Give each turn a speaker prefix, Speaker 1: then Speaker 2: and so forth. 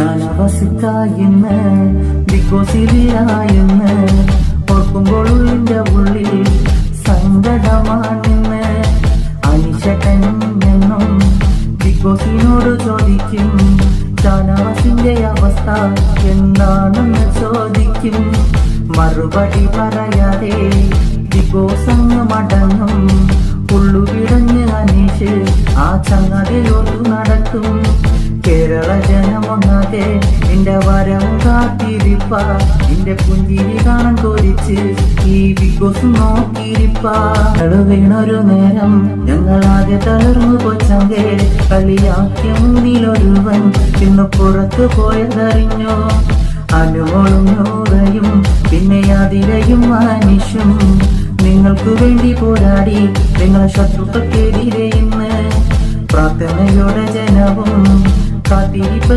Speaker 1: ഷാനവാസിക്കായെന്ന് big ബോസിലായെന്ന് ഓർക്കുമ്പോൾ ഉള്ളിന്റെ ഉള്ളിൽ സങ്കടമാണെന്ന് അനിശട്ടൻ എന്നും ബിഗ് ബോസിനോട് ചോദിക്കും ഷാനവാസിന്റെ അവസ്ഥ എന്താണെന്ന് ചോദിക്കും. മറുപടി പറയാതെ ബിഗ് ബോസ് അങ്ങ് മടങ്ങും. ഉള്ളുവിടഞ്ഞ് അനീഷ് ആ ചങ്ങതയോർത്തു നടക്കും. കേരള ജനമൊന്നാകെ നിന്റെ വരവും കാത്തിരിപ്പ. നിന്റെ പുഞ്ചിരി കാണാൻ കൊതിച്ച് ഈ ബിഗ് ബോസ് നോക്കിയിരിപ്പ. വീണൊരു നേരം ഞങ്ങളാകെ തളർന്നു കൊച്ചങ്കെ. കളിയാക്കിയ മുന്നിലൊരുവൻ ഇന്ന് പുറത്തു പോയതറിഞ്ഞോ? അനുമോളും നൂറയും പിന്നെ അതിരയും അനീഷും നിങ്ങൾക്ക് വേണ്ടി പോരാടി നിങ്ങളെ ശത്രുക്കൾക്കെതിരെ ഇന്ന് പ്രാർത്ഥനയോടെ ജനവും കാത്തിരിപ്പ്